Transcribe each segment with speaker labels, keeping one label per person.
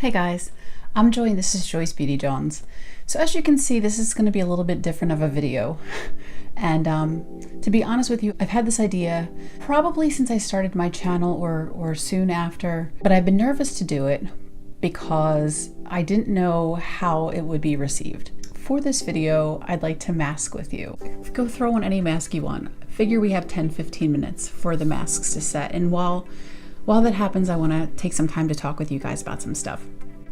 Speaker 1: Hey guys, I'm Joy and this is Joy's Beauty Jawns. So as you can see, this is going to be a little bit different of a video. And to be honest with you, I've had this idea probably since I started my channel or soon after, but I've been nervous to do it because I didn't know how it would be received. For this video, I'd like to mask with you. Go throw on any mask you want. Figure we have 10-15 minutes for the masks to set. And while that happens, I want to take some time to talk with you guys about some stuff.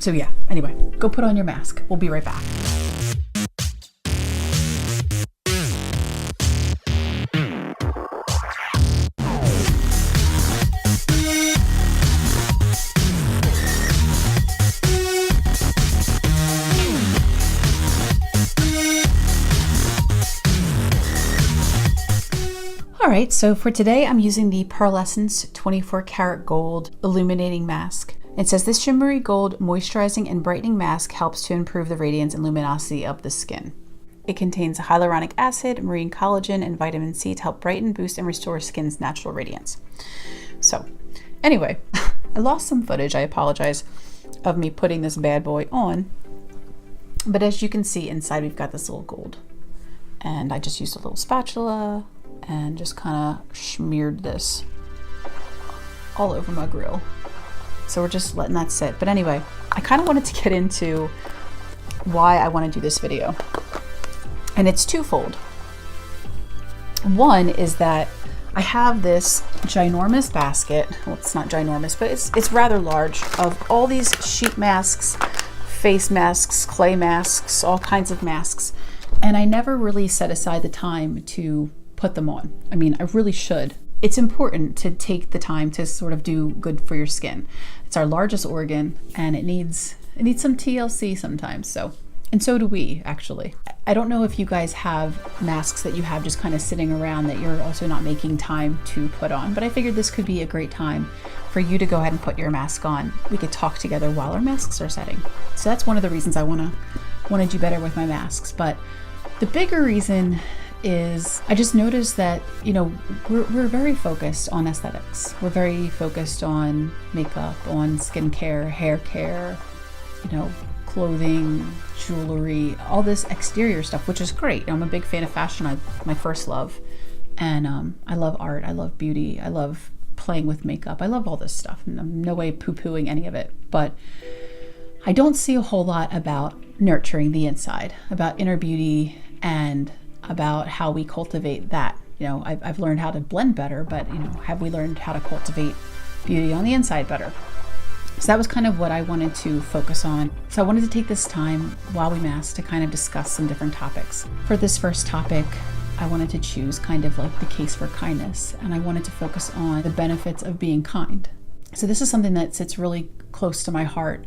Speaker 1: So yeah, anyway, go put on your mask. We'll be right back. Alright, so for today I'm using the Pearlescence 24 karat gold illuminating mask. It says this shimmery gold moisturizing and brightening mask helps to improve the radiance and luminosity of the skin. It contains hyaluronic acid, marine collagen, and vitamin C to help brighten, boost, and restore skin's natural radiance. So anyway, I lost some footage, I apologize, of me putting this bad boy on. But as you can see inside we've got this little gold. And I just used a little spatula and just kind of smeared this all over my grill. So we're just letting that sit. But anyway, I kind of wanted to get into why I want to do this video. And it's twofold. One is that I have this ginormous basket. Well, it's not ginormous, but it's rather large, of all these sheet masks, face masks, clay masks, all kinds of masks. And I never really set aside the time to put them on. I mean, I really should. It's important to take the time to sort of do good for your skin. It's our largest organ and it needs some TLC sometimes. So do we, actually. I don't know if you guys have masks that you have just kind of sitting around that you're also not making time to put on, but I figured this could be a great time for you to go ahead and put your mask on. We could talk together while our masks are setting. So that's one of the reasons I want to do better with my masks. But the bigger reason is I just noticed that, you know, we're very focused on aesthetics. We're very focused on makeup, on skincare, hair care, you know, clothing, jewelry, all this exterior stuff, which is great. I'm a big fan of fashion. My first love. And I love art. I love beauty. I love playing with makeup. I love all this stuff. And I'm no way poo-pooing any of it. But I don't see a whole lot about nurturing the inside, about inner beauty, and about how we cultivate that. You know, I've learned how to blend better, but you know, have we learned how to cultivate beauty on the inside better? So that was kind of what I wanted to focus on. So I wanted to take this time while we mask to kind of discuss some different topics. For this first topic, I wanted to choose kind of like the case for kindness, and I wanted to focus on the benefits of being kind. So this is something that sits really close to my heart.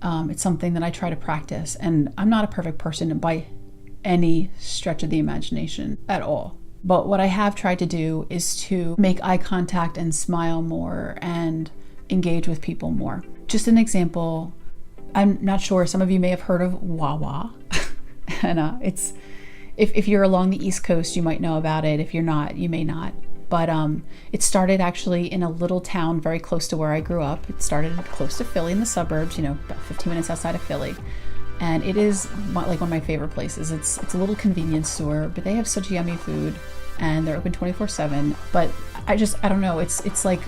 Speaker 1: It's something that I try to practice, and I'm not a perfect person by any stretch of the imagination at all. But what I have tried to do is to make eye contact and smile more and engage with people more. Just an example, I'm not sure, some of you may have heard of Wawa. And it's, if you're along the East Coast, you might know about it. If you're not, you may not. But it started actually in a little town very close to where I grew up. It started close to Philly in the suburbs, you know, about 15 minutes outside of Philly. And it is like one of my favorite places. It's a little convenience store, but they have such yummy food and they're open 24/7. But I don't know, it's like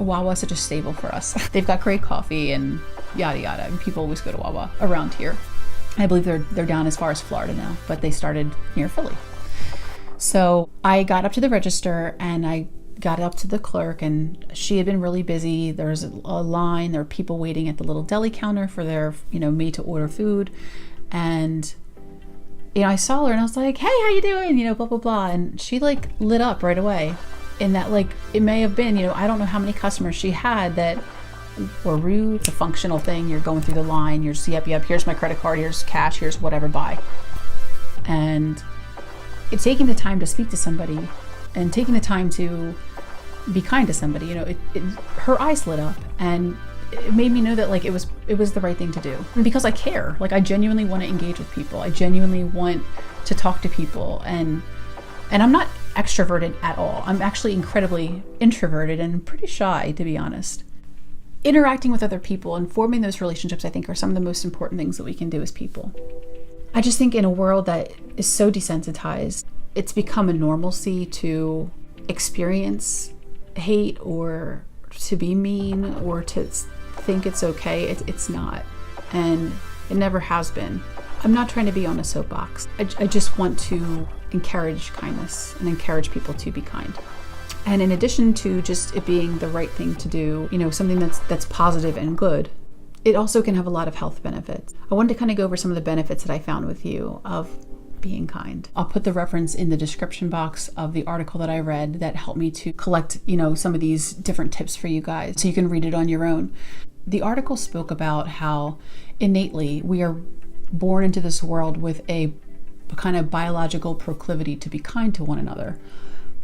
Speaker 1: Wawa is such a staple for us. They've got great coffee and yada yada, and people always go to Wawa around here. I believe they're down as far as Florida now, but they started near Philly. So I got up to the register and I got up to the clerk, and she had been really busy. There's a line, there were people waiting at the little deli counter for their, you know, made to order food. And, you know, I saw her and I was like, hey, how you doing? You know, blah, blah, blah. And she like lit up right away. In that, like, it may have been, you know, I don't know how many customers she had that were rude. It's a functional thing. You're going through the line, you're just, yep, here's my credit card, here's cash, here's whatever, buy. And it's taking the time to speak to somebody and taking the time to be kind to somebody, you know, her eyes lit up, and it made me know that like it was the right thing to do. And because I care, like I genuinely want to engage with people. I genuinely want to talk to people, and I'm not extroverted at all. I'm actually incredibly introverted and pretty shy, to be honest. interacting with other people and forming those relationships, I think, are some of the most important things that we can do as people. I just think in a world that is so desensitized, it's become a normalcy to experience hate or to be mean or to think it's okay. It's not. And it never has been. I'm not trying to be on a soapbox. I just want to encourage kindness and encourage people to be kind. And in addition to just it being the right thing to do, something that's positive and good, it also can have a lot of health benefits. I wanted to kind of go over some of the benefits that I found with you of being kind. I'll put the reference in the description box of the article that I read that helped me to collect, some of these different tips for you guys so you can read it on your own. The article spoke about how innately we are born into this world with a kind of biological proclivity to be kind to one another.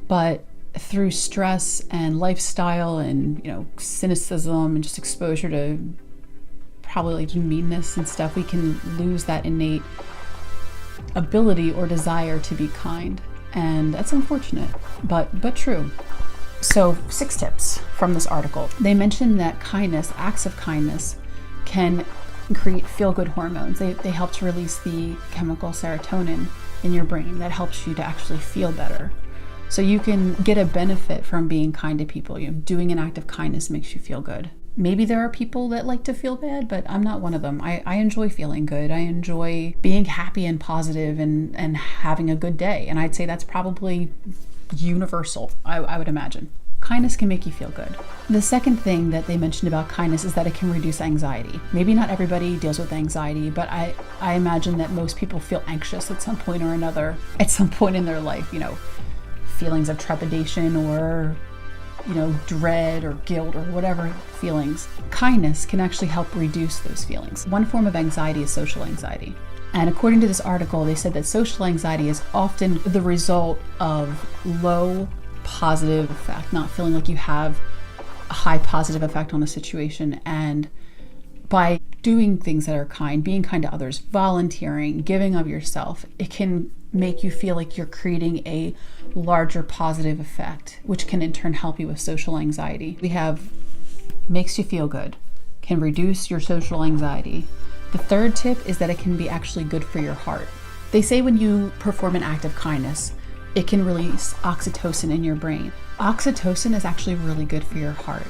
Speaker 1: But through stress and lifestyle and, cynicism and just exposure to probably like meanness and stuff, we can lose that innate ability or desire to be kind. And that's unfortunate, but true. So 6 tips from this article. They mentioned that acts of kindness can create feel-good hormones. They help to release the chemical serotonin in your brain that helps you to actually feel better. So you can get a benefit from being kind to people. Doing an act of kindness makes you feel good. Maybe there are people that like to feel bad, but I'm not one of them. I enjoy feeling good. I enjoy being happy and positive and having a good day. And I'd say that's probably universal, I would imagine. Kindness can make you feel good. The second thing that they mentioned about kindness is that it can reduce anxiety. Maybe not everybody deals with anxiety, but I imagine that most people feel anxious at some point or another, at some point in their life, feelings of trepidation or dread or guilt or whatever feelings. Kindness can actually help reduce those feelings. One form of anxiety is social anxiety. And according to this article, they said that social anxiety is often the result of low positive effect, not feeling like you have a high positive effect on a situation. And by doing things that are kind, being kind to others, volunteering, giving of yourself, it can make you feel like you're creating a larger positive effect, which can in turn help you with social anxiety. We have makes you feel good, can reduce your social anxiety. The third tip is that it can be actually good for your heart. They say when you perform an act of kindness, it can release oxytocin in your brain. Oxytocin is actually really good for your heart.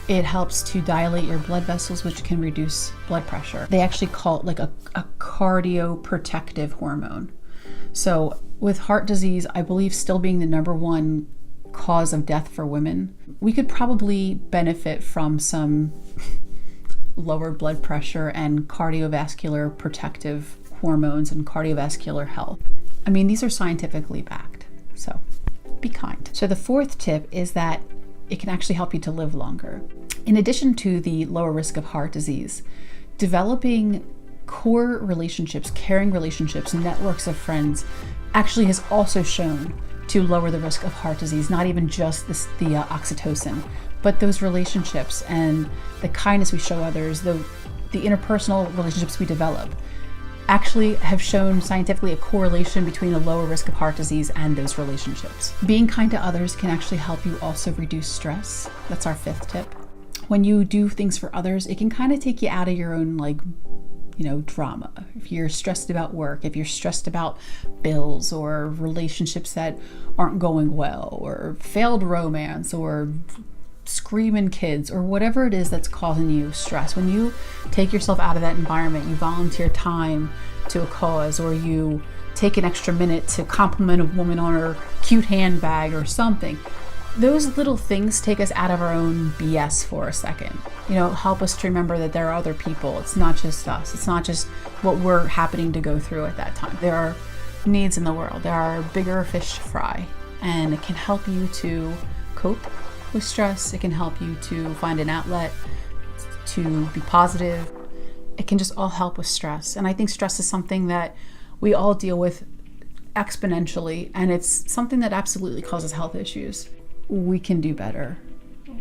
Speaker 1: It helps to dilate your blood vessels, which can reduce blood pressure. They actually call it like a cardioprotective hormone. So with heart disease, I believe still being the number one cause of death for women, we could probably benefit from some lower blood pressure and cardiovascular protective hormones and cardiovascular health. I mean, these are scientifically backed, so be kind. So the fourth tip is that it can actually help you to live longer. In addition to the lower risk of heart disease, developing core relationships, caring relationships, networks of friends actually has also shown to lower the risk of heart disease, not even just the oxytocin, but those relationships and the kindness we show others, the interpersonal relationships we develop actually have shown scientifically a correlation between a lower risk of heart disease and those relationships. Being kind to others can actually help you also reduce stress. That's our fifth tip. When you do things for others, it can kind of take you out of your own drama. If you're stressed about work, if you're stressed about bills or relationships that aren't going well, or failed romance, or screaming kids, or whatever it is that's causing you stress, when you take yourself out of that environment, you volunteer time to a cause, or you take an extra minute to compliment a woman on her cute handbag or something, those little things take us out of our own BS for a second. Help us to remember that there are other people. It's not just us. It's not just what we're happening to go through at that time. There are needs in the world. There are bigger fish to fry, and it can help you to cope with stress. It can help you to find an outlet, to be positive. It can just all help with stress. And I think stress is something that we all deal with exponentially, and it's something that absolutely causes health issues. We can do better.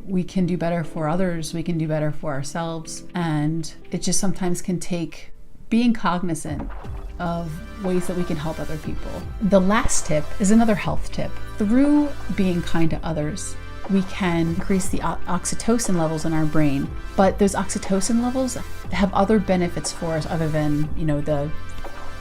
Speaker 1: We can do better for others. We can do better for ourselves. And it just sometimes can take being cognizant of ways that we can help other people. The last tip is another health tip. Through being kind to others, we can increase the oxytocin levels in our brain. But those oxytocin levels have other benefits for us other than, you know, the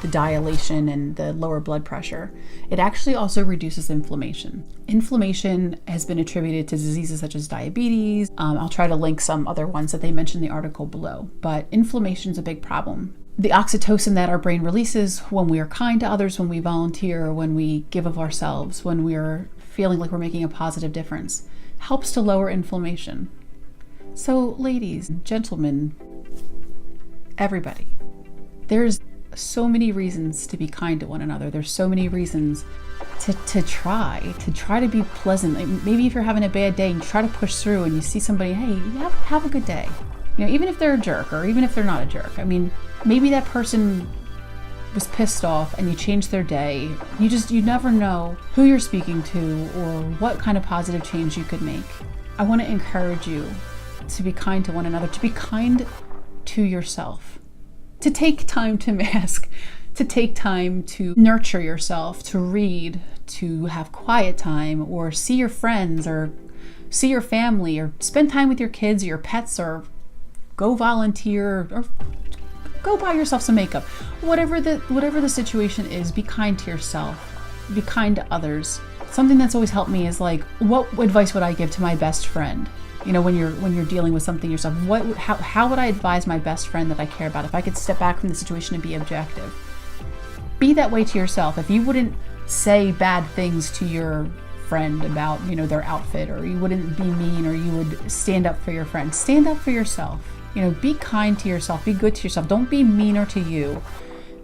Speaker 1: dilation and the lower blood pressure. It actually also reduces inflammation. Inflammation has been attributed to diseases such as diabetes. I'll try to link some other ones that they mention in the article below, but inflammation is a big problem. The oxytocin that our brain releases when we are kind to others, when we volunteer, when we give of ourselves, when we're feeling like we're making a positive difference, helps to lower inflammation. So ladies, gentlemen, everybody, there's so many reasons to be kind to one another. There's so many reasons to try to be pleasant. Like maybe if you're having a bad day and you try to push through and you see somebody, hey, have a good day. You know, even if they're a jerk or even if they're not a jerk. I mean, maybe that person was pissed off and you changed their day. You never know who you're speaking to or what kind of positive change you could make. I want to encourage you to be kind to one another, to be kind to yourself, to take time to mask, to take time to nurture yourself, to read, to have quiet time, or see your friends, or see your family, or spend time with your kids or your pets, or go volunteer, or go buy yourself some makeup. Whatever the situation is, be kind to yourself, be kind to others. Something that's always helped me is like, what advice would I give to my best friend? You know, when you're dealing with something yourself, how would I advise my best friend that I care about if I could step back from the situation and be objective? Be that way to yourself. If you wouldn't say bad things to your friend about, you know, their outfit, or you wouldn't be mean, or you would stand up for your friend, stand up for yourself. You know, be kind to yourself, be good to yourself. Don't be meaner to you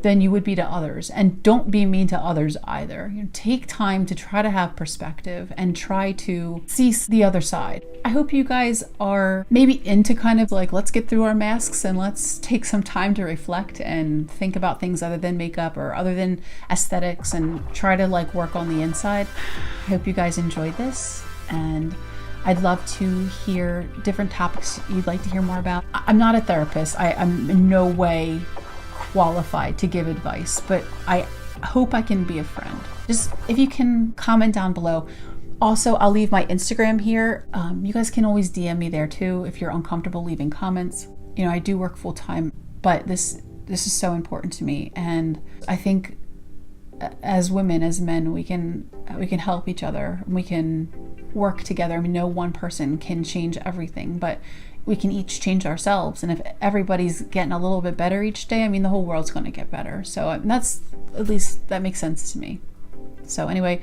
Speaker 1: than you would be to others, and don't be mean to others either. You know, take time to try to have perspective and try to see the other side. I hope you guys are maybe into kind of like, let's get through our masks and let's take some time to reflect and think about things other than makeup or other than aesthetics, and try to like work on the inside. I hope you guys enjoyed this, and I'd love to hear different topics you'd like to hear more about. I'm not a therapist. I'm in no way qualified to give advice, but I hope I can be a friend. Just if you can comment down below. Also, I'll leave my Instagram here. You guys can always DM me there too if you're uncomfortable leaving comments. You know, I do work full time, but this is so important to me, and I think as women, as men, we can help each other. We can work together. I mean, no one person can change everything, but we can each change ourselves. And if everybody's getting a little bit better each day, I mean, the whole world's going to get better. So that's, at least that makes sense to me. So anyway,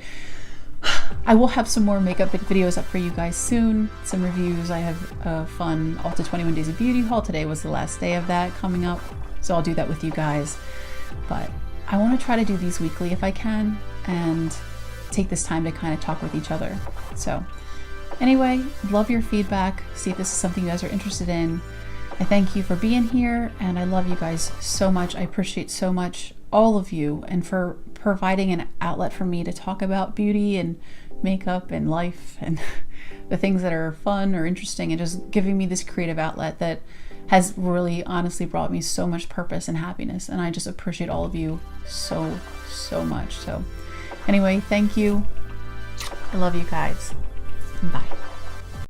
Speaker 1: I will have some more makeup videos up for you guys soon. Some reviews. I have a fun Ulta 21 Days of Beauty haul. Today was the last day of that coming up. So I'll do that with you guys. But I want to try to do these weekly if I can, and take this time to kind of talk with each other. So anyway, love your feedback. See if this is something you guys are interested in. I thank you for being here, and I love you guys so much. I appreciate so much all of you, and for providing an outlet for me to talk about beauty and makeup and life and the things that are fun or interesting, and just giving me this creative outlet that has really honestly brought me so much purpose and happiness. And I just appreciate all of you so much. So anyway, thank you. I love you guys. Bye.